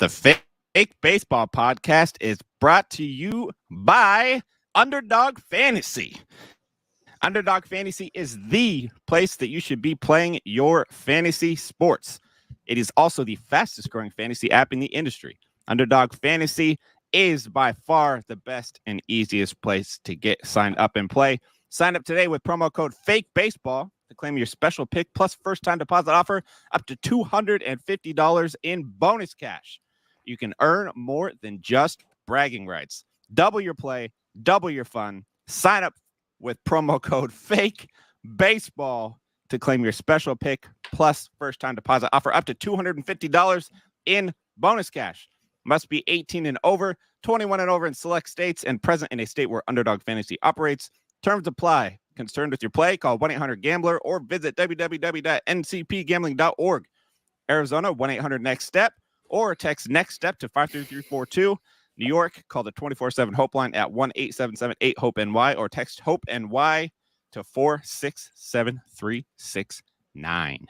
The Fake Baseball Podcast is brought to you by Underdog Fantasy. Underdog Fantasy is the place that you should be playing your fantasy sports. It is also the fastest growing fantasy app in the industry. Underdog Fantasy is by far the best and easiest place to get signed up and play. Sign up today with promo code FAKEBASEBALL to claim your special pick plus first-time deposit offer up to $250 in bonus cash. You can earn more than just bragging rights. Double your play, double your fun. Sign up with promo code FAKEBASEBALL to claim your special pick plus first-time deposit offer up to $250 in bonus cash. Must be 18 and over, 21 and over in select states, and present in a state where Underdog Fantasy operates. Terms apply. Concerned with your play? Call 1-800-GAMBLER or visit www.ncpgambling.org. Arizona, 1-800-NEXT-STEP or text NEXT STEP to 53342. New York, call the 24/7 Hope line at 1-877-8-HOPE-NY or text HOPE-NY to 467-369.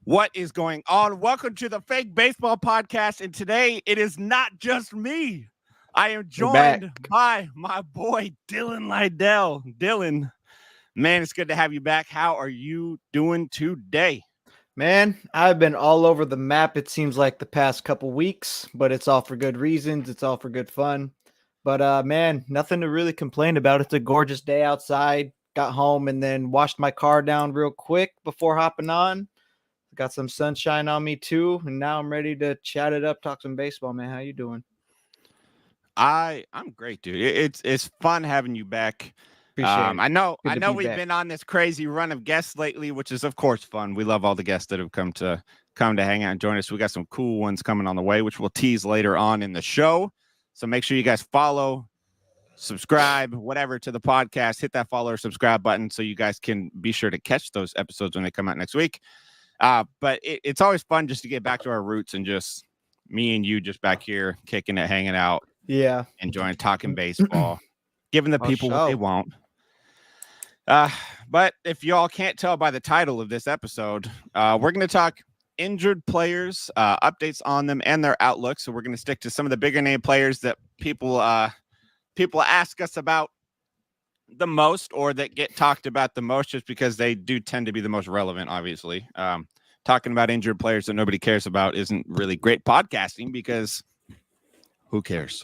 What is going on? Welcome to the Fake Baseball Podcast, and today it is not just me. I am joined by my boy, Dylan Lydell. Dylan, man, it's good to have you back. How are you doing today? Man, I've been all over the map, it seems like the past couple weeks, but it's all for good reasons. It's all for good fun. But man, nothing to really complain about. It's a gorgeous day outside. Got home and then washed my car down real quick before hopping on. Got some sunshine on me too, and now I'm ready to chat it up, talk some baseball, man. How you doing? I'm great, dude. It's fun having you back. I know we've been on this crazy run of guests lately, which is of course fun. We love all the guests that have come to hang out and join us. We got some cool ones coming on the way, which we'll tease later on in the show. So make sure you guys follow, subscribe, whatever to the podcast. Hit that follow or subscribe button so you guys can be sure to catch those episodes when they come out next week. But it's always fun just to get back to our roots and just me and you just back here kicking it, hanging out. Yeah. Enjoying talking baseball, giving the people what they want. But if y'all can't tell by the title of this episode, we're going to talk injured players, updates on them and their outlook. So we're going to stick to some of the bigger name players that people ask us about the most or that get talked about the most just because they do tend to be the most relevant, obviously. Talking about injured players that nobody cares about isn't really great podcasting because who cares?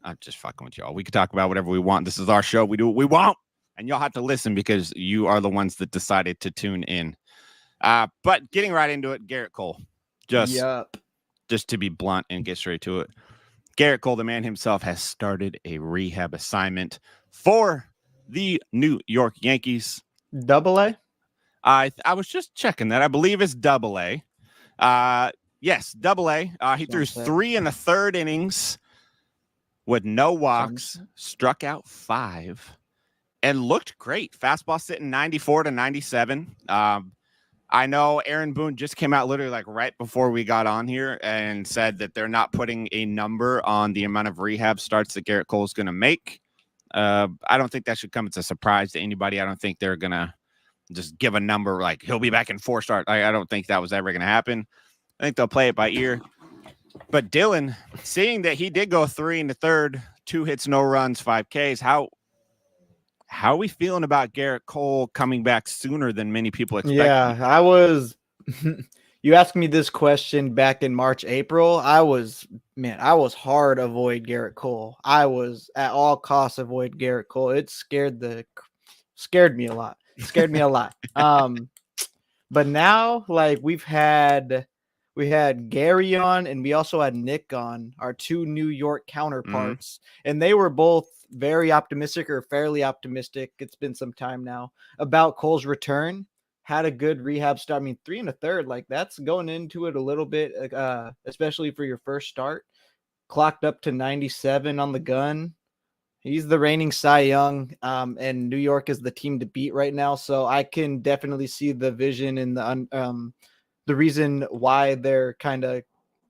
I'm just fucking with y'all. We can talk about whatever we want. This is our show. We do what we want. And y'all have to listen because you are the ones that decided to tune in. But getting right into it, Gerrit Cole. Just to be blunt and get straight to it. Gerrit Cole, the man himself, has started a rehab assignment for the New York Yankees. AA? I was just checking that. I believe it's AA. Yes, AA. He threw 3 in the third innings with no walks, struck out 5, and looked great. Fastball sitting 94 to 97. I know Aaron Boone just came out literally like right before we got on here and said that they're not putting a number on the amount of rehab starts that Gerrit Cole is going to make. I don't think that should come as a surprise to anybody. I don't think they're going to just give a number like he'll be back in 4 starts. I don't think that was ever going to happen. I think they'll play it by ear. But Dylan, seeing that he did go 3 in the third, 2 hits, no runs, 5 Ks, how are we feeling about Gerrit Cole coming back sooner than many people expect? Yeah, I was. You asked me this question back in March, April. I was hard avoid Gerrit Cole. I was at all costs avoid Gerrit Cole. It scared me a lot. But now, like we had Gary on and we also had Nick on, our 2 New York counterparts, and they were both very optimistic or fairly optimistic. It's been some time now about Cole's return. Had a good rehab start. I mean, 3 in the third, like that's going into it a little bit, especially for your first start. Clocked up to 97 on the gun. He's the reigning Cy Young, and New York is the team to beat right now. So I can definitely see the vision and the reason why they're kind of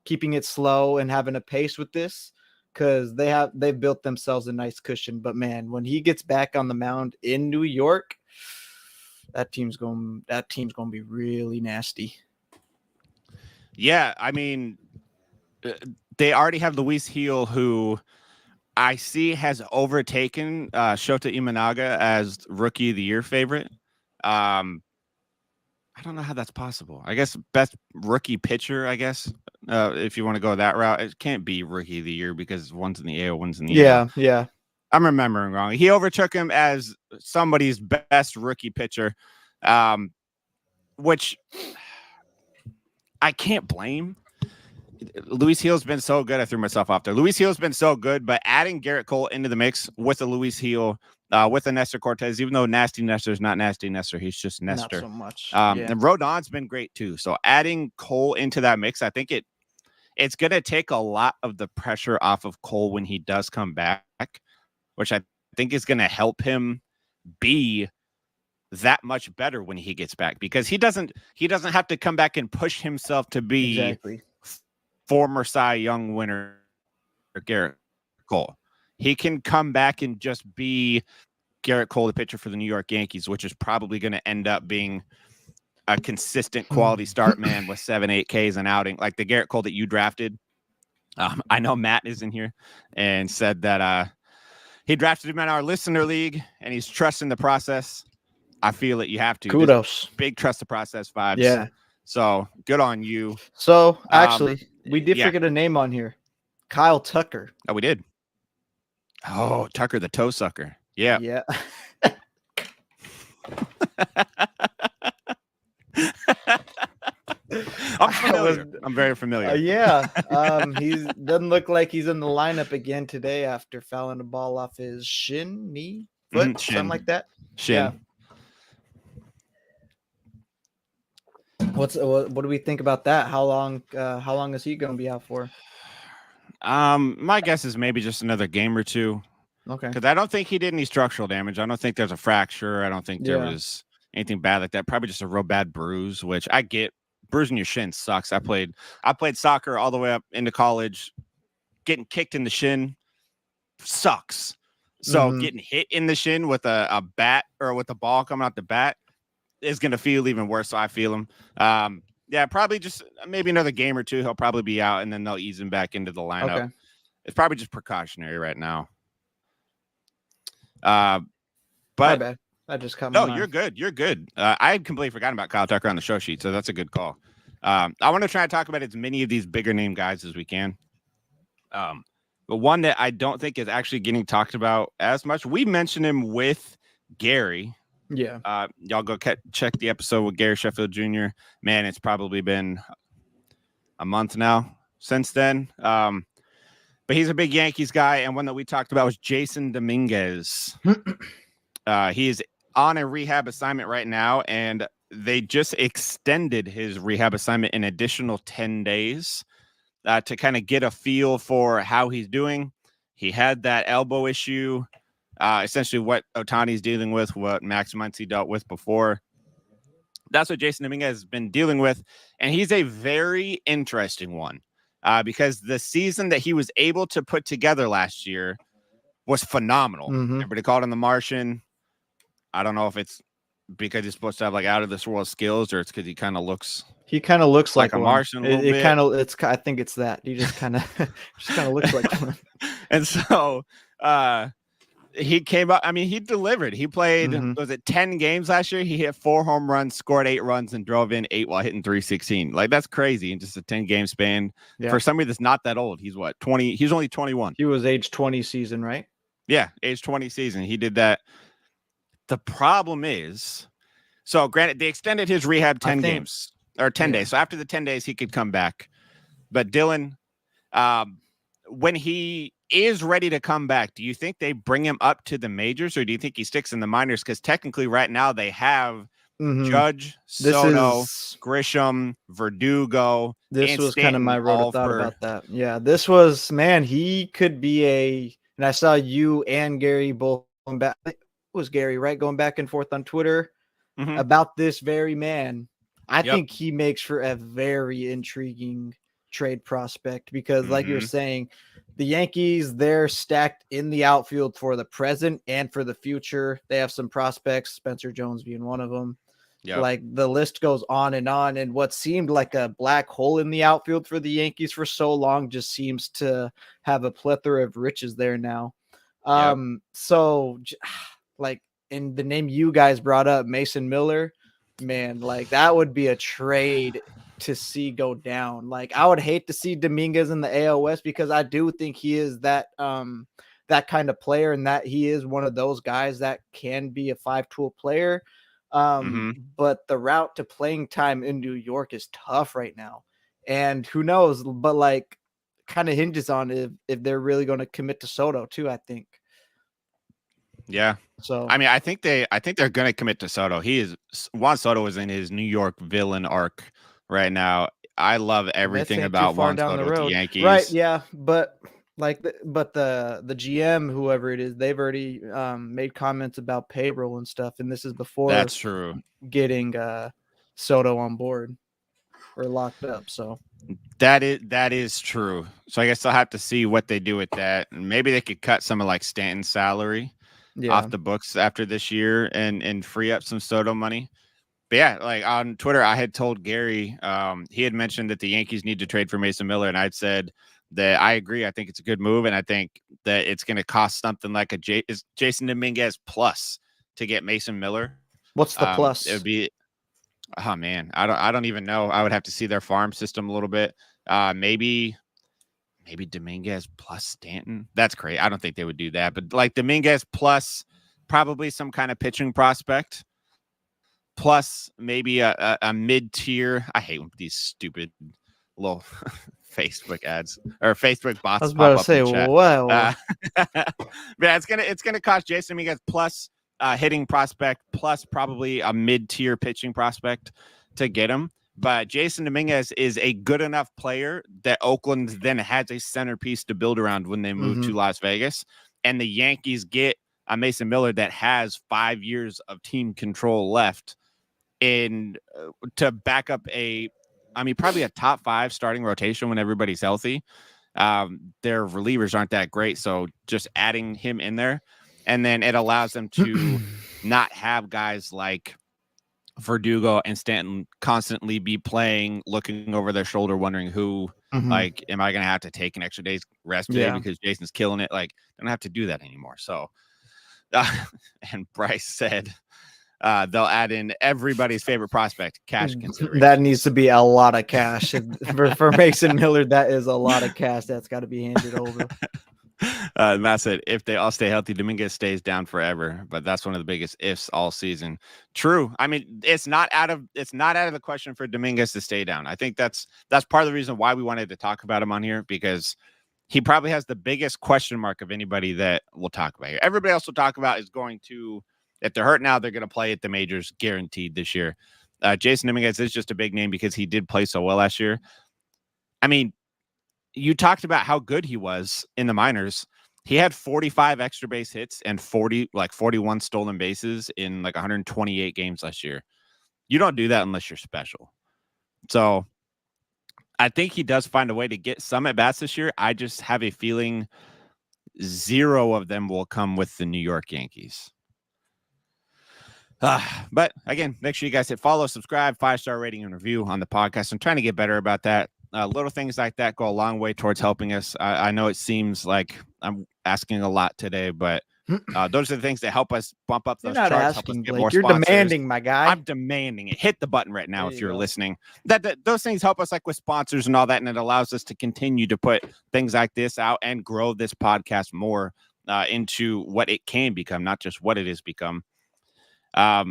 keeping it slow and having a pace with this, because they've built themselves a nice cushion. But man, when he gets back on the mound in New York, that team's going to be really nasty. Yeah, I mean, they already have Luis Heel, who I see has overtaken Shota Imanaga as Rookie of the Year favorite. I don't know how that's possible. I guess best rookie pitcher, I guess, if you want to go that route. It can't be Rookie of the Year because one's in the AL, one's in the AL. Yeah. I'm remembering wrong. He overtook him as somebody's best rookie pitcher, which I can't blame. Luis Heel's been so good. I threw myself off there. Luis Heel's been so good, but adding Garrett Cole into the mix with a Luis Heel, with a Nestor Cortez, even though Nasty Nestor's not Nasty Nestor, he's just Nestor. Not so much. And Rodon's been great too. So adding Cole into that mix, I think it's going to take a lot of the pressure off of Cole when he does come back, which I think is going to help him be that much better when he gets back, because he doesn't have to come back and push himself to be former Cy Young winner Garrett Cole. He can come back and just be Garrett Cole, the pitcher for the New York Yankees, which is probably going to end up being a consistent quality start man with 7-8 Ks an outing, like the Garrett Cole that you drafted. I know Matt is in here and said that he drafted him in our listener league and he's trusting the process. I feel that you have to. Kudos. Big trust the process vibes. Yeah. So good on you. So actually, we did forget a name on here. Kyle Tucker. Oh, we did. Oh, Tucker the toe sucker. Yeah. Yeah. I'm familiar. I'm very familiar. Yeah. He doesn't look like he's in the lineup again today after fouling a ball off his knee, foot, something like that. Shin. Yeah. What do we think about that? How long is he going to be out for? My guess is maybe just another game or two. Okay. Because I don't think he did any structural damage. I don't think there's a fracture. I don't think there was anything bad like that. Probably just a real bad bruise, which I get. Bruising your shin sucks. I played soccer all the way up into college. Getting kicked in the shin sucks. So getting hit in the shin with a bat or with a ball coming out the bat is going to feel even worse. So I feel him. Yeah, probably just maybe another game or two. He'll probably be out, and then they'll ease him back into the lineup. Okay. It's probably just precautionary right now. But my bad. I just cut my mind. You're good. You're good. I had completely forgotten about Kyle Tucker on the show sheet, so that's a good call. I want to try to talk about as many of these bigger name guys as we can. But one that I don't think is actually getting talked about as much. We mentioned him with Gary. Yeah. Y'all go check the episode with Gary Sheffield Jr. Man, it's probably been a month now since then. But he's a big Yankees guy, and one that we talked about was Jason Dominguez. He is on a rehab assignment right now, and they just extended his rehab assignment an additional 10 days to kind of get a feel for how he's doing. He had that elbow issue, essentially what Ohtani's dealing with, what Max Muncy dealt with before. That's what Jason Dominguez has been dealing with, and he's a very interesting one because the season that he was able to put together last year was phenomenal. Everybody called him the Martian. I don't know if it's because he's supposed to have like out of this world skills, or it's because he kind of looks like a Martian. I think it's that he just kind of looks like one. And so he came up. I mean, he delivered. He played was it 10 games last year? He hit 4 home runs, scored 8 runs, and drove in 8 while hitting 316. Like that's crazy in just a 10-game span for somebody that's not that old. He's what 20? He's only 21. He was age 20 season, right? Yeah, age 20 season. He did that. The problem is, so granted, they extended his rehab 10 games or 10 days. So after the 10 days, he could come back. But Dylan, when he is ready to come back, do you think they bring him up to the majors, or do you think he sticks in the minors? Because technically right now they have Judge, Soto, Grisham, Verdugo. This was kind of my thought about that. Yeah, this was, man, he could be and I saw you and Gary both going back. Was Gary, right? Going back and forth on Twitter about this very man. I think he makes for a very intriguing trade prospect because like you were saying, the Yankees, they're stacked in the outfield for the present and for the future. They have some prospects, Spencer Jones being one of them. Yeah. Like the list goes on, and what seemed like a black hole in the outfield for the Yankees for so long just seems to have a plethora of riches there now. Yep. So like in the name you guys brought up, Mason Miller, man, like that would be a trade to see go down. Like I would hate to see Dominguez in the AL West because I do think he is that that kind of player, and that he is one of those guys that can be a 5-tool player. Mm-hmm. But the route to playing time in New York is tough right now. And who knows, but like kind of hinges on if they're really going to commit to Soto too, I think. Yeah. So I mean, I think they're going to commit to Soto. Juan Soto is in his New York villain arc right now. I love everything about Juan Soto with the Yankees. Right, yeah, but like the GM, whoever it is, they've already made comments about payroll and stuff, and this is before That's true. getting Soto on board or locked up. So that is true. So I guess I'll have to see what they do with that. And maybe they could cut some of like Stanton's salary off the books after this year and free up some Soto money. But yeah, like on Twitter, I had told Gary, he had mentioned that the Yankees need to trade for Mason Miller, and I'd said that I agree. I think it's a good move, and I think that it's going to cost something like Jason Dominguez plus to get Mason Miller. What's the plus? It would be, oh man, I don't even know. I would have to see their farm system a little bit. Maybe Dominguez plus Stanton. That's great. I don't think they would do that, but like Dominguez plus probably some kind of pitching prospect. Plus maybe a mid-tier. I hate these stupid little Facebook ads or Facebook bots. I was about to say, wow. Yeah, it's gonna cost Jason Dominguez plus hitting prospect plus probably a mid-tier pitching prospect to get him. But Jason Dominguez is a good enough player that Oakland then has a centerpiece to build around when they move to Las Vegas, and the Yankees get a Mason Miller that has 5 years of team control left. In to back up probably a top 5 starting rotation when everybody's healthy. Their relievers aren't that great, so just adding him in there, and then it allows them to not have guys like Verdugo and Stanton constantly be playing, looking over their shoulder, wondering who, like, am I going to have to take an extra day's rest today because Jason's killing it? Like, I don't have to do that anymore. So, and Bryce said, they'll add in everybody's favorite prospect, cash consideration. That needs to be a lot of cash for Mason Miller. That is a lot of cash that's got to be handed over. Matt said, if they all stay healthy, Dominguez stays down forever. But that's one of the biggest ifs all season. True. I mean, it's not out of the question for Dominguez to stay down. I think that's part of the reason why we wanted to talk about him on here, because he probably has the biggest question mark of anybody that we'll talk about here. Everybody else will talk about is going to. If they're hurt now, they're going to play at the majors guaranteed this year. Jason Dominguez is just a big name because he did play so well last year. I mean, you talked about how good he was in the minors. He had 45 extra base hits and 41 stolen bases in like 128 games last year. You don't do that unless you're special. So I think he does find a way to get some at bats this year. I just have a feeling 0 of them will come with the New York Yankees. But again, make sure you guys hit follow, subscribe, 5-star rating and review on the podcast. I'm trying to get better about that. Little things like that go a long way towards helping us. I know it seems like I'm asking a lot today, but those are the things that help us bump up those charts. Asking, help us get more sponsors. Demanding, my guy. I'm demanding it. Hit the button right now if you're listening. Those things help us, like with sponsors and all that, and it allows us to continue to put things like this out and grow this podcast more into what it can become, not just what it has become. I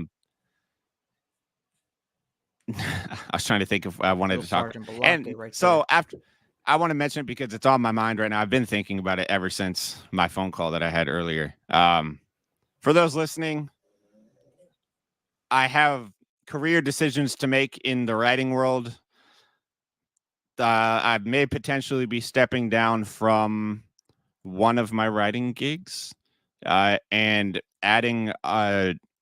was trying to think if I wanted to talk. And so after, I want to mention it because it's on my mind right now. I've been thinking about it ever since my phone call that I had earlier. For those listening, I have career decisions to make in the writing world. I may potentially be stepping down from one of my writing gigs and adding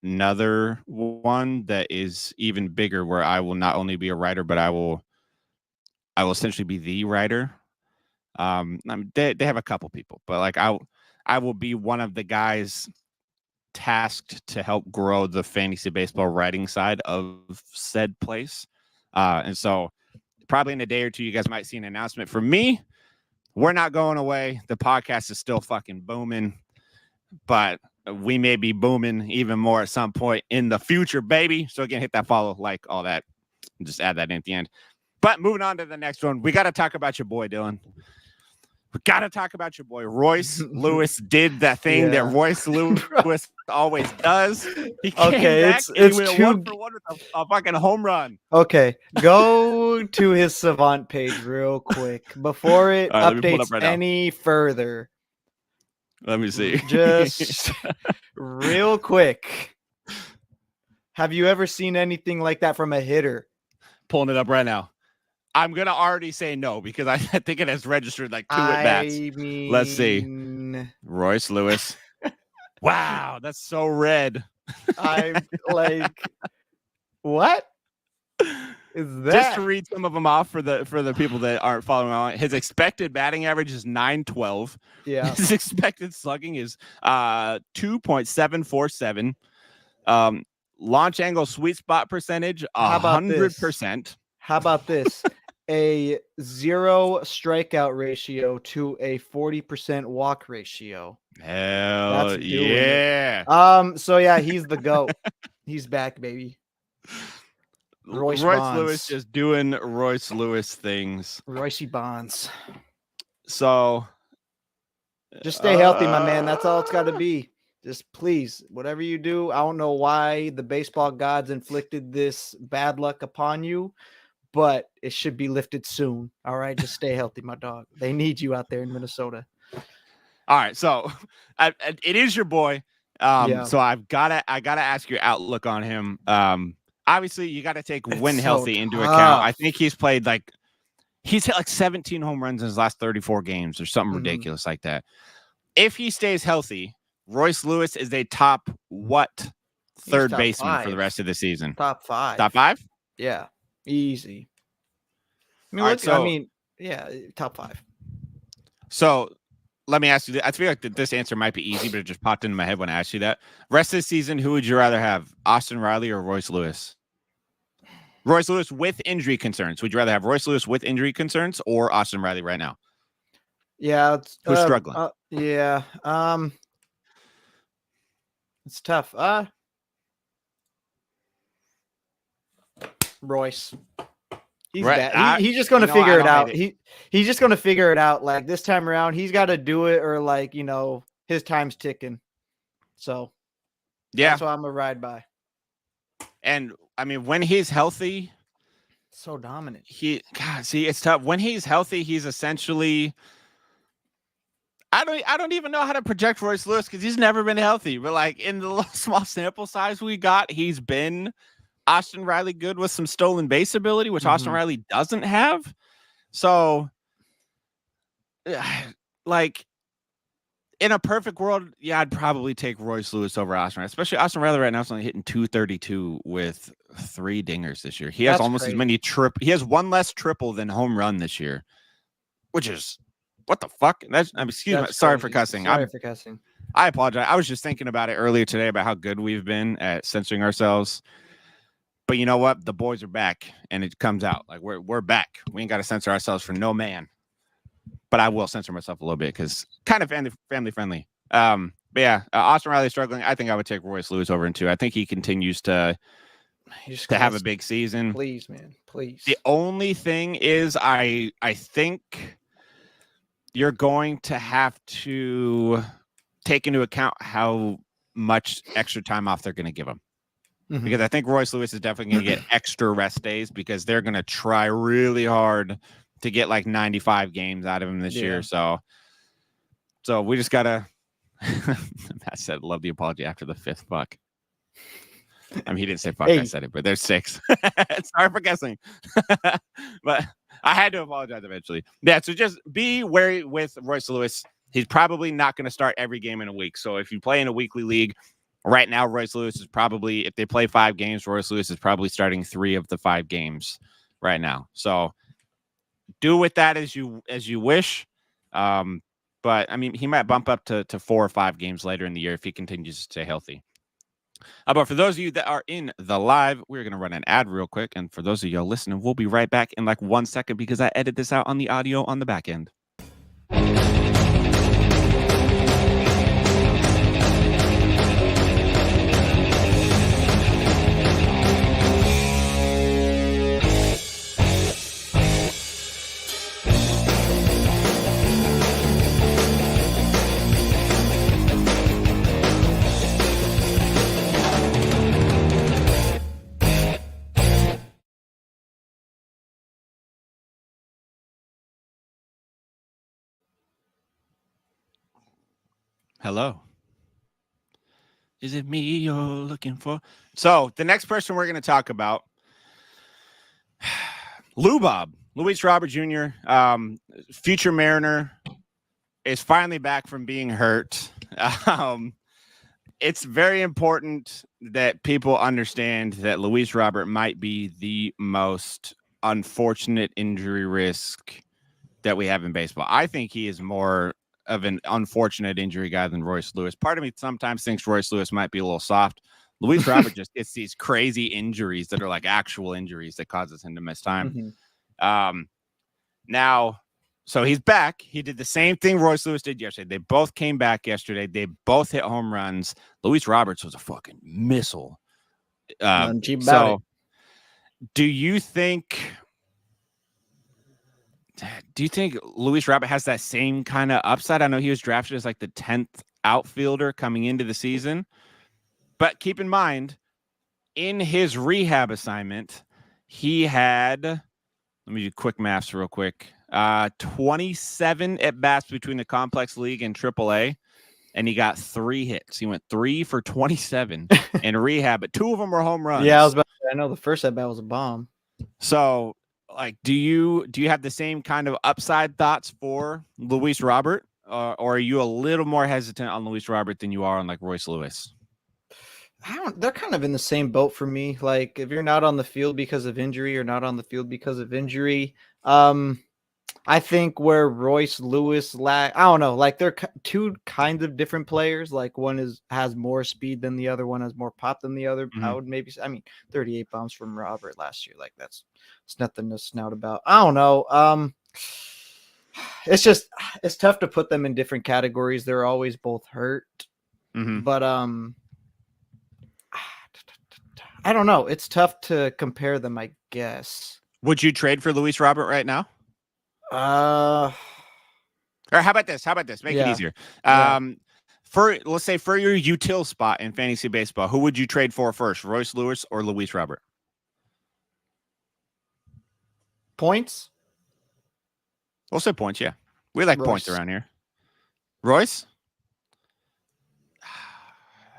another one that is even bigger, where I will not only be a writer, but I will essentially be the writer. They have a couple people, but like I will be one of the guys tasked to help grow the fantasy baseball writing side of said place. And so probably in a day or two, you guys might see an announcement from me. We're not going away. The podcast is still fucking booming, but we may be booming even more at some point in the future, baby. So again, hit that follow, like, all that. Just add that in at the end. But moving on to the next one, we got to talk about your boy, Dylan. We got to talk about your boy. Royce Lewis did that thing that Royce Lewis always does. He came back and he went 1 for 1 with a fucking home run. Okay, go to his Savant page real quick before it updates any further. Let me see. Just real quick. Have you ever seen anything like that from a hitter? Pulling it up right now. I'm going to already say no because I think it has registered like 2 at-bats. Let's see. Royce Lewis. Wow, that's so red. I'm like, what is that? Just to read some of them off for the people that aren't following along. His expected batting average is .912. Yeah. His expected slugging is 2.747. Launch angle sweet spot percentage 100%. How about this? A 0 strikeout ratio to a 40% walk ratio. Hell yeah. So yeah, he's the GOAT. He's back, baby. Royce Lewis just doing Royce Lewis things. Royce Bonds. So just stay healthy, my man. That's all it's got to be. Just please, whatever you do, I don't know why the baseball gods inflicted this bad luck upon you, but it should be lifted soon. All right, just stay healthy, my dog. They need you out there in Minnesota. All right, so it is your boy. So I gotta ask your outlook on him. Obviously, you got to take when healthy into account. I think he's hit like 17 home runs in his last 34 games or something ridiculous like that. If he stays healthy, Royce Lewis is a top third baseman for the rest of the season? Top 5. Top 5? Yeah, easy. I mean, top 5. So let me ask you this. I feel like this answer might be easy, but it just popped into my head when I asked you that. Rest of the season, who would you rather have, Austin Riley or Royce Lewis? Royce Lewis with injury concerns. Would you rather have Royce Lewis with injury concerns or Austin Riley right now? Yeah, who's struggling? It's tough. Royce. He's bad. He's just going to figure it out. He's just going to figure it out. Like this time around, he's got to do it, or like, his time's ticking. So yeah, that's what I'm gonna ride by. And I mean, when he's healthy, so dominant. It's tough. When he's healthy, he's essentially. I don't even know how to project Royce Lewis because he's never been healthy. But like in the little small sample size we got, he's been Austin Riley good with some stolen base ability, which Austin Riley doesn't have. So, like, in a perfect world, yeah, I'd probably take Royce Lewis over Austin Riley. Especially Austin Riley right now is only hitting .232 with 3 dingers this year. He has almost as many he has 1 less triple than home run this year, which is what the fuck? Excuse me. Sorry for cussing. I apologize. I was just thinking about it earlier today about how good we've been at censoring ourselves. But you know what? The boys are back, and it comes out. Like we're back. We ain't got to censor ourselves for no man. But I will censor myself a little bit because kind of family friendly. But yeah, Austin Riley struggling. I think I would take Royce Lewis over into. I think he continues to have a big season. Please, man, please. The only thing is, I think you're going to have to take into account how much extra time off they're going to give him. Because I think Royce Lewis is definitely going to get extra rest days because they're going to try really hard to get like 95 games out of him this year. So we just got to, Matt said, love the apology after the 5th fuck. I mean, he didn't say fuck, I said it, but there's 6. Sorry for guessing. But I had to apologize eventually. Yeah, so just be wary with Royce Lewis. He's probably not going to start every game in a week. So if you play in a weekly league, right now, Royce Lewis is probably, if they play 5 games, Royce Lewis is probably starting 3 of the 5 games right now. So do with that as you wish. But but I mean, he might bump up to 4 or 5 games later in the year if he continues to stay healthy. But for those of you that are in the live, we're going to run an ad real quick. And for those of you listening, we'll be right back in like 1 second because I edit this out on the audio on the back end. Hello. Is it me you're looking for? So the next person we're going to talk about, Lou Bob, Luis Robert Jr., future Mariner, is finally back from being hurt. It's very important that people understand that Luis Robert might be the most unfortunate injury risk that we have in baseball. I think he is more of an unfortunate injury guy than Royce Lewis. Part of me sometimes thinks Royce Lewis might be a little soft. Luis Robert just gets these crazy injuries that are like actual injuries that causes him to miss time. Now, so he's back. He did the same thing Royce Lewis did yesterday. They both came back yesterday. They both hit home runs. Luis Roberts was a fucking missile. So do you think Luis Robert has that same kind of upside? I know he was drafted as like the 10th outfielder coming into the season, but keep in mind, in his rehab assignment, he had, let me do quick maths real quick, 27 at bats between the complex league and AAA, and he got 3 hits. He went 3 for 27 in rehab, but 2 of them were home runs. Yeah, I know the first at bat was a bomb. So, like, do you have the same kind of upside thoughts for Luis Robert, or are you a little more hesitant on Luis Robert than you are on like Royce Lewis? They're kind of in the same boat for me. Like, if you're not on the field because of injury or not on the field because of injury, I think where Royce Lewis I don't know, like they're 2 kinds of different players. Like one has more speed than the other, one has more pop than the other. Mm-hmm. I would maybe, 38 bombs from Robert last year. Like it's nothing to snout about. I don't know. It's tough to put them in different categories. They're always both hurt, but I don't know. It's tough to compare them, I guess. Would you trade for Luis Robert right now? Or how about this? Make it easier. Let's say for your util spot in fantasy baseball, who would you trade for first, Royce Lewis or Luis Robert? Points? We'll say points, yeah. We like Royce. Points around here. Royce?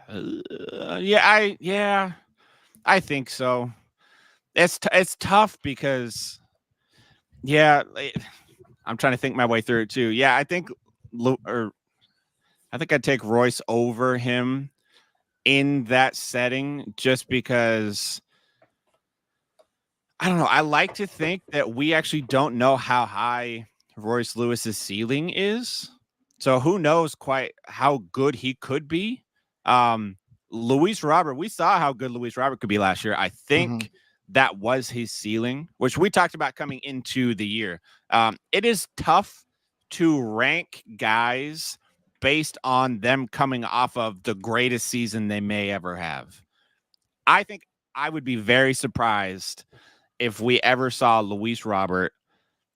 I think so. It's tough because, I'm trying to think my way through it too. Yeah, I think I'd take Royce over him in that setting just because, I don't know. I like to think that we actually don't know how high Royce Lewis's ceiling is. So who knows quite how good he could be. Luis Robert, we saw how good Luis Robert could be last year. I think that was his ceiling, which we talked about coming into the year. It is tough to rank guys based on them coming off of the greatest season they may ever have. I think I would be very surprised if we ever saw Luis Robert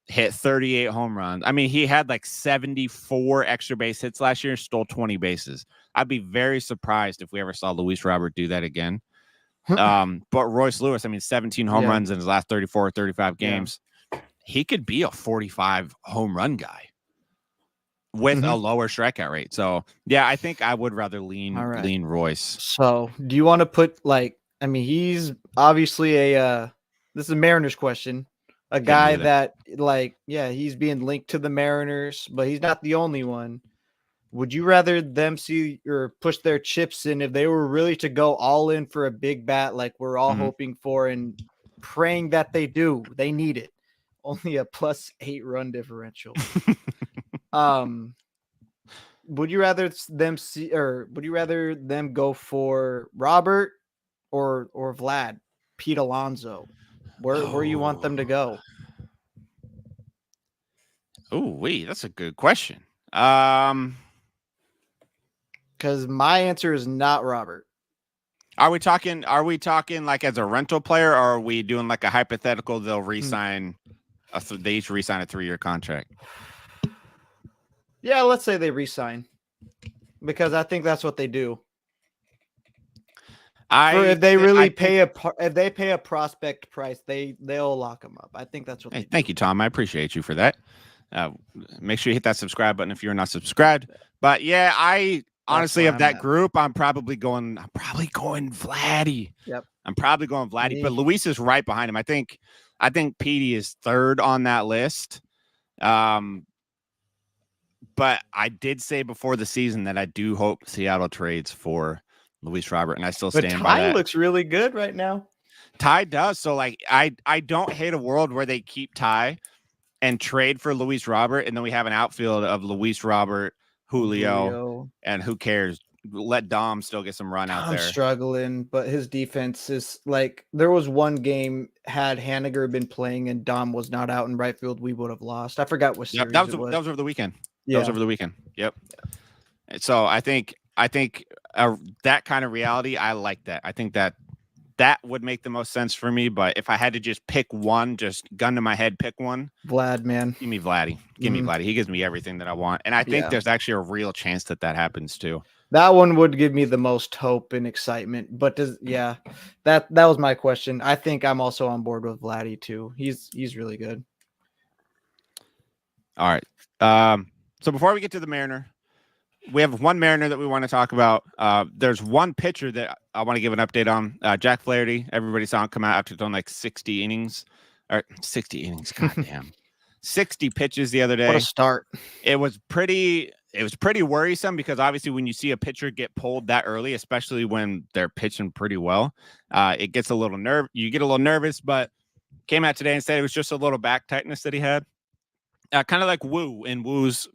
hit 38 home runs. I mean, he had like 74 extra base hits last year, stole 20 bases. I'd be very surprised if we ever saw Luis Robert do that again. But Royce Lewis, 17 home runs in his last 34 or 35 games. He could be a 45 home run guy with a lower strikeout rate. So, yeah, I think I would rather lean Royce. So, do you want to put he's obviously this is a Mariners question. A guy that he's being linked to the Mariners, but he's not the only one. Would you rather them see or push their chips in if they were really to go all in for a big bat like we're all hoping for and praying that they do? They need it. Only a +8 run differential. would you rather would you rather them go for Robert or Vlad, Pete Alonso? Where you want them to go? Oh, wait, that's a good question. Because my answer is not Robert. Are we talking like as a rental player, or are we doing like a hypothetical? They'll re-sign. They each re-sign a 3-year contract. Yeah, let's say they re-sign, because I think that's what they do. If they pay a prospect price, they'll lock them up. I think that's what. Hey, thank you, Tom. I appreciate you for that. Make sure you hit that subscribe button if you're not subscribed. But yeah, honestly, of that group, I'm probably going Vladdy. Yep. I'm probably going Vladdy, but Luis is right behind him. I think Petey is third on that list. But I did say before the season that I do hope Seattle trades for Luis Robert, and I still stand by that. Ty looks really good right now. Ty does. So like I don't hate a world where they keep Ty and trade for Luis Robert, and then we have an outfield of Luis Robert, Julio. And who cares? Let Dom still get some run out there. I'm struggling, but his defense is like, there was one game, had Haniger been playing and Dom was not out in right field, we would have lost. I forgot what series that was over the weekend. Yeah. That was over the weekend. Yep. So I think that kind of reality, I like that. I think that would make the most sense for me. But if I had to just pick one, just gun to my head, pick one. Vlad, man. Give me Vladdy. Give me Vladdy. He gives me everything that I want. And I think there's actually a real chance that happens too. That one would give me the most hope and excitement. But that was my question. I think I'm also on board with Vladdy too. He's really good. All right. So before we get to the Mariner, we have one Mariner that we want to talk about. There's one pitcher that I want to give an update on. Jack Flaherty. Everybody saw him come out after throwing like 60 innings. Or 60 innings, goddamn. 60 pitches the other day. What a start. It was pretty worrisome, because obviously when you see a pitcher get pulled that early, especially when they're pitching pretty well, it gets a little you get a little nervous, but came out today and said it was just a little back tightness that he had. Kind of like Woo's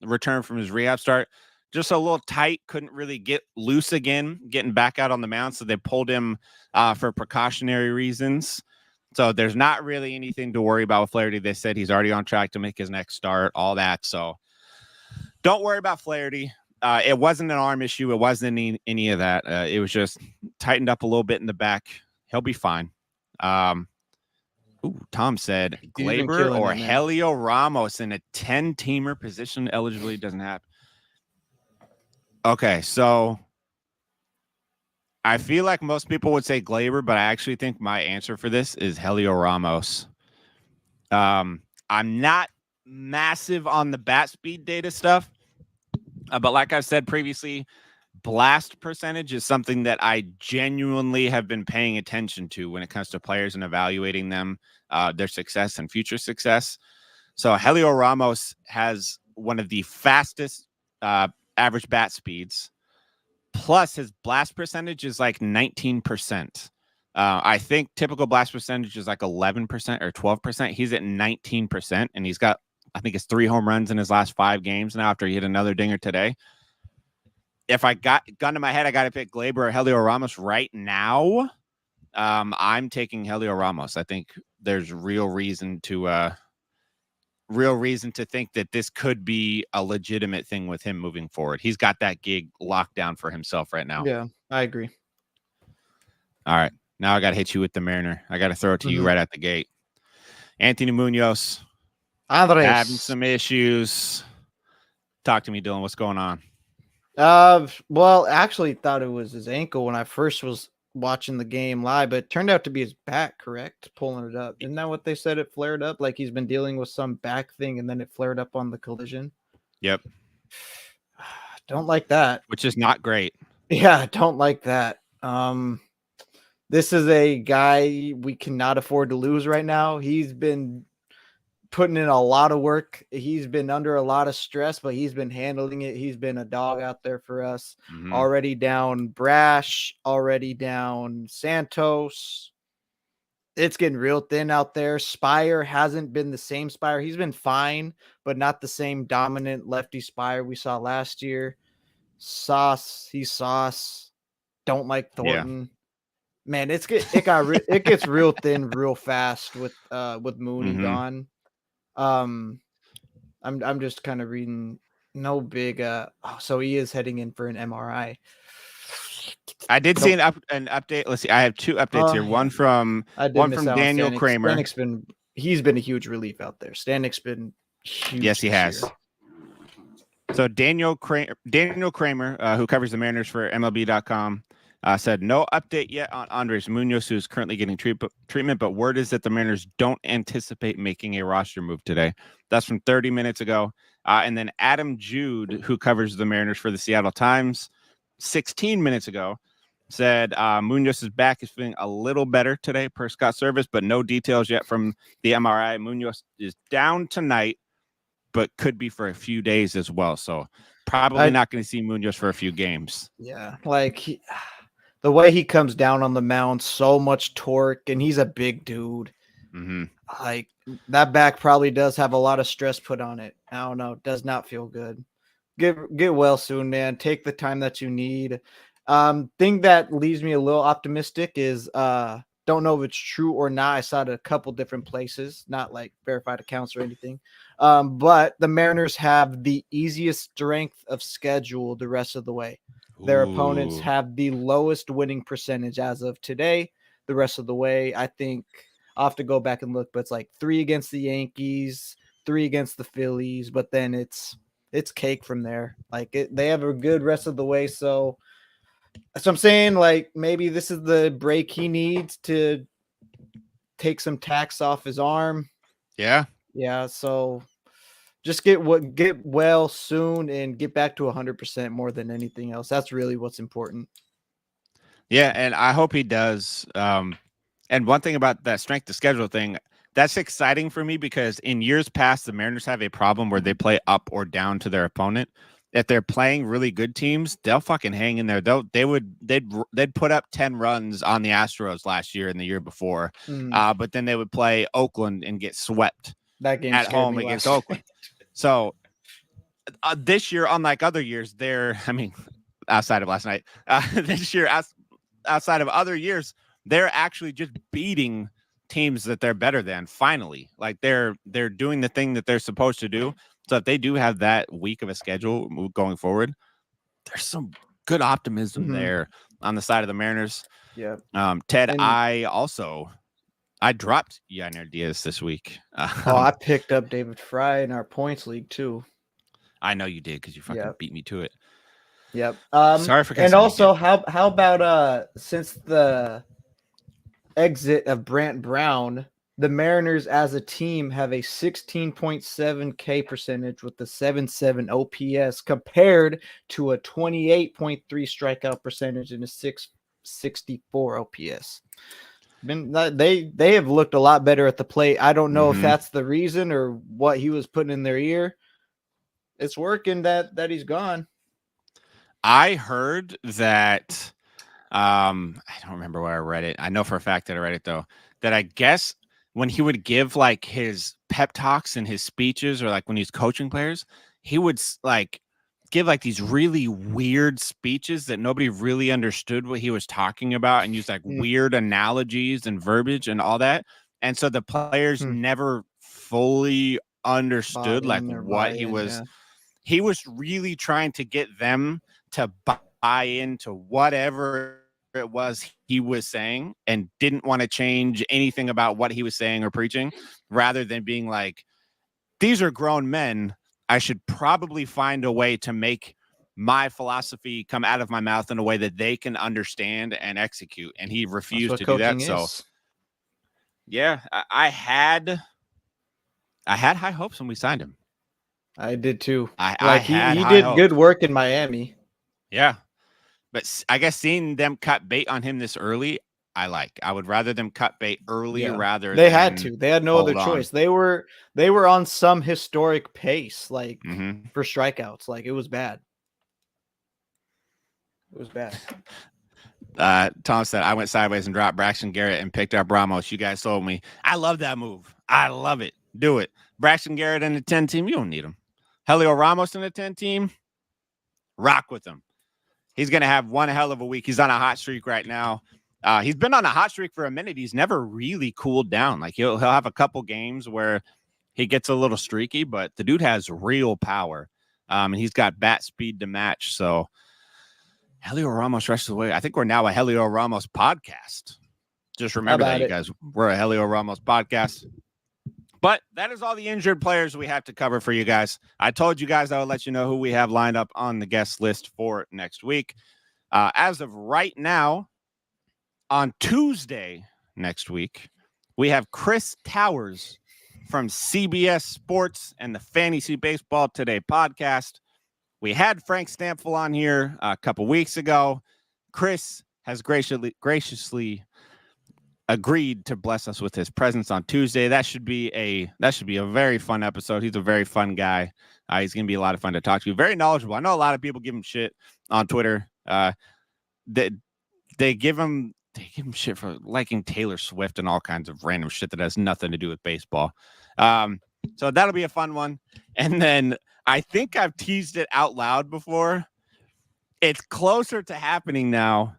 return from his rehab start. Just a little tight, couldn't really get loose again, getting back out on the mound. So they pulled him for precautionary reasons. So there's not really anything to worry about with Flaherty. They said he's already on track to make his next start, all that. So don't worry about Flaherty. It wasn't an arm issue. It wasn't any of that. It was just tightened up a little bit in the back. He'll be fine. Tom said Gleyber or Helio Ramos in a 10-teamer position eligibility doesn't happen. Okay, so I feel like most people would say Gleyber, but I actually think my answer for this is Helio Ramos. I'm not massive on the bat speed data stuff, but like I've said previously, blast percentage is something that I genuinely have been paying attention to when it comes to players and evaluating them, their success and future success. So Helio Ramos has one of the fastest average bat speeds, plus his blast percentage is like 19%. I think typical blast percentage is like 11% or 12%. He's at 19%, and he's got, I think it's 3 home runs in his last 5 games now after he hit another dinger today. If I got gun to my head, I got to pick Gleyber or Helio Ramos right now. I'm taking Helio Ramos. I think there's real reason to think that this could be a legitimate thing with him moving forward. He's got that gig locked down for himself right now. Yeah, I agree. All right. Now I got to hit you with the Mariner. I got to throw it to you right at the gate. Anthony Munoz. Having some issues. Talk to me, Dylan. What's going on? Well, actually thought it was his ankle when I first was watching the game live, but it turned out to be his back, correct? Pulling it up. Isn't that what they said? It flared up, like he's been dealing with some back thing and then it flared up on the collision. Yep. Don't like that. Which is not great. Yeah, don't like that. This is a guy we cannot afford to lose right now. He's been putting in a lot of work. He's been under a lot of stress, but he's been handling it. He's been a dog out there for us. Already down Brash, already down Santos. it's getting real thin out there. Spire hasn't been the same Spire. He's been fine, but not the same dominant lefty Spire we saw last year. He's Sauce. Don't like Yeah. Thornton. Man, it gets real thin real fast with Mooney Mhm. gone. I'm just kind of reading no big so he is heading in for an MRI. I did see an update. Let's see. I have two updates here. One from I did miss out on Daniel Stanek. Kramer. He's been a huge relief out there. Stanek's been huge. Yes, he has. Year. So Daniel Kramer, who covers the Mariners for MLB.com, said no update yet on Andres Munoz, who's currently getting treatment, but word is that the Mariners don't anticipate making a roster move today. That's from 30 minutes ago. And then Adam Jude, who covers the Mariners for the Seattle Times, 16 minutes ago, said Munoz's back is feeling a little better today per Scott Service, but no details yet from the MRI. Munoz is down tonight, but could be for a few days as well. So probably not going to see Munoz for a few games. Yeah, like the way he comes down on the mound, so much torque, and he's a big dude. Mm-hmm. Like that back probably does have a lot of stress put on it. I don't know. Does not feel good. Get well soon, man. Take the time that you need. Thing that leaves me a little optimistic is don't know if it's true or not. I saw it at a couple different places, not like verified accounts or anything. But the Mariners have the easiest strength of schedule the rest of the way. Their opponents have the lowest winning percentage as of today. The rest of the way, I think I'll have to go back and look, but it's like 3 against the Yankees, 3 against the Phillies, but then it's cake from there. Like they have a good rest of the way. So I'm saying, like, maybe this is the break he needs to take some tax off his arm. Yeah. So just get well soon and get back to 100% more than anything else. That's really what's important. Yeah, and I hope he does. And one thing about that strength of schedule thing, that's exciting for me because in years past, the Mariners have a problem where they play up or down to their opponent. If they're playing really good teams, they'll fucking hang in there. They'd put up 10 runs on the Astros last year and the year before. But then they would play Oakland and get swept that game at home against Oakland. So this year, unlike other years, outside of last night, this year, outside of other years, they're actually just beating teams that they're better than. Finally, like they're doing the thing that they're supposed to do. So if they do have that week of a schedule going forward, there's some good optimism there on the side of the Mariners. Yeah. Ted, I dropped Yainer Diaz this week. I picked up David Fry in our points league too. I know you did because you fucking beat me to it. Yep. Sorry for. And also, how about since the exit of Brant Brown, the Mariners as a team have a 16.7 K percentage with the 7.7 OPS compared to a 28.3 strikeout percentage and a 664 OPS. They have looked a lot better at the plate. I don't know if that's the reason or what he was putting in their ear. It's working that he's gone. I heard that I don't remember where I read it. I know for a fact that I read it though, that I guess when he would give like his pep talks and his speeches or like when he's coaching players, he would like give like these really weird speeches that nobody really understood what he was talking about and use like weird analogies and verbiage and all that. And so the players never fully understood like what he was. He was really trying to get them to buy into whatever it was he was saying and didn't want to change anything about what he was saying or preaching, rather than being like, these are grown men. I should probably find a way to make my philosophy come out of my mouth in a way that they can understand and execute. And he refused to do that. So yeah, I had high hopes when we signed him. I did too. He did good work in Miami. Yeah. But I guess seeing them cut bait on him this early, I would rather them cut bait early rather they than had to. They had no other choice. They were on some historic pace, like for strikeouts. Like it was bad. It was bad. Tom said, I went sideways and dropped Braxton Garrett and picked up Ramos. You guys told me. I love that move. I love it. Do it. Braxton Garrett in the 10 team. You don't need him. Helio Ramos in the 10 team. Rock with him. He's going to have one hell of a week. He's on a hot streak right now. He's been on a hot streak for a minute. He's never really cooled down. Like he'll have a couple games where he gets a little streaky, but the dude has real power. And he's got bat speed to match. So Helio Ramos rushes away. I think we're now a Helio Ramos podcast. Just remember that, you guys. We're a Helio Ramos podcast. But that is all the injured players we have to cover for you guys. I told you guys I would let you know who we have lined up on the guest list for next week. As of right now, on Tuesday next week, we have Chris Towers from CBS Sports and the Fantasy Baseball Today podcast. We had Frank Stampfl on here a couple weeks ago. Chris has graciously agreed to bless us with his presence on Tuesday. That should be a very fun episode. He's a very fun guy. He's going to be a lot of fun to talk to. Very knowledgeable. I know a lot of people give him shit on Twitter. They give him shit for liking Taylor Swift and all kinds of random shit that has nothing to do with baseball. So that'll be a fun one. And then I think I've teased it out loud before. It's closer to happening now.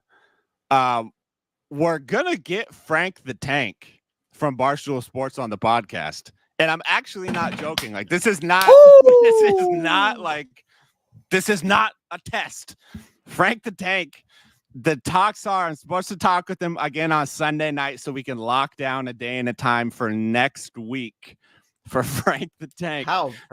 We're going to get Frank the Tank from Barstool Sports on the podcast. And I'm actually not joking. Like, this is not a test. Frank the Tank, the talks are, I'm supposed to talk with him again on Sunday night so we can lock down a day and a time for next week for Frank the Tank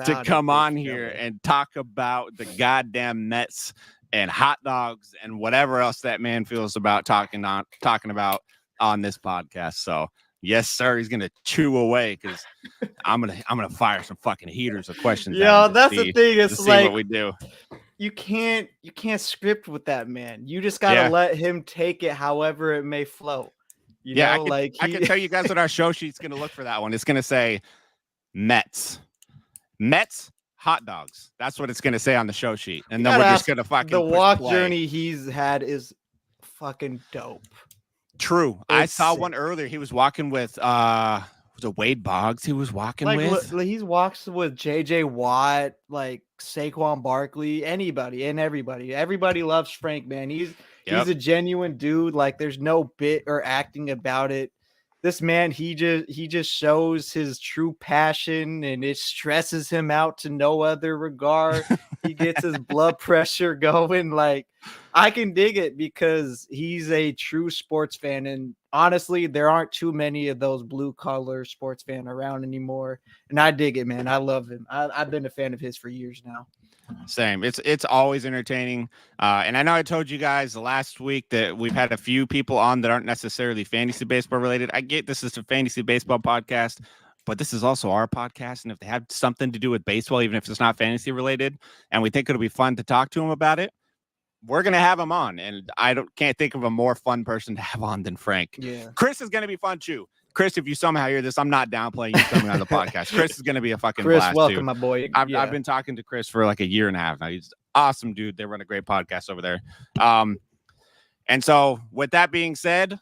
to come on here and talk about the goddamn Mets and hot dogs and whatever else that man feels about talking about on this podcast. So yes, sir, he's gonna chew away because I'm gonna fire some fucking heaters of questions. Yeah, that's the thing. It's like what we do. You can't script with that man. You just gotta let him take it however it may flow. I can tell you guys what our show sheet's gonna look for that one. It's gonna say Mets hot dogs. That's what it's gonna say on the show sheet, and then we're just gonna fucking the walk journey he's had is fucking dope. True. I saw one earlier. He was walking with was it Wade Boggs he was walking with? He walks with JJ Watt, like Saquon Barkley, anybody and everybody. Everybody loves Frank, man. He's a genuine dude. Like there's no bit or acting about it. This man, he just shows his true passion, and it stresses him out to no other regard. He gets his blood pressure going. Like, I can dig it because he's a true sports fan. And honestly, there aren't too many of those blue collar sports fans around anymore. And I dig it, man. I love him. I've been a fan of his for years now. Same. It's always entertaining. And I know I told you guys last week that we've had a few people on that aren't necessarily fantasy baseball related. I get this is a fantasy baseball podcast, but this is also our podcast. And if they have something to do with baseball, even if it's not fantasy related, and we think it'll be fun to talk to them about it, we're going to have him on. And can't think of a more fun person to have on than Frank. Yeah. Chris is going to be fun too. Chris, if you somehow hear this, I'm not downplaying you coming on the podcast. Chris is going to be a fucking blast, welcome, too. my boy. I've been talking to Chris for like a year and a half now. He's an awesome dude. They run a great podcast over there. And so with that being said,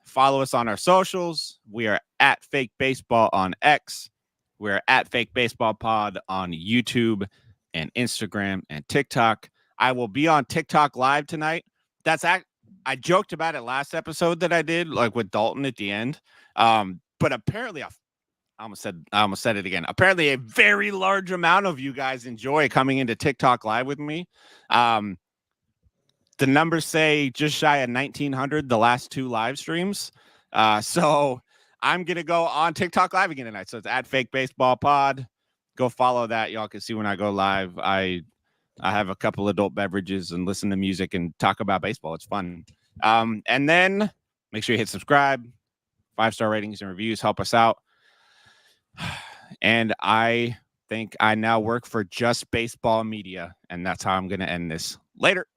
follow us on our socials. We are at Fake Baseball on X. We're at Fake Baseball Pod on YouTube and Instagram and TikTok. I will be on TikTok live tonight. I joked about it last episode that I did, like with Dalton at the end. But apparently I almost said it again. Apparently a very large amount of you guys enjoy coming into TikTok live with me. The numbers say just shy of 1,900 the last two live streams. So I'm going to go on TikTok live again tonight. So it's at Fake Baseball Pod. Go follow that. Y'all can see when I go live. I have a couple adult beverages and listen to music and talk about baseball. It's fun. And then make sure you hit subscribe. 5-star ratings and reviews help us out. And I think I now work for Just Baseball Media, and that's how I'm going to end this. Later.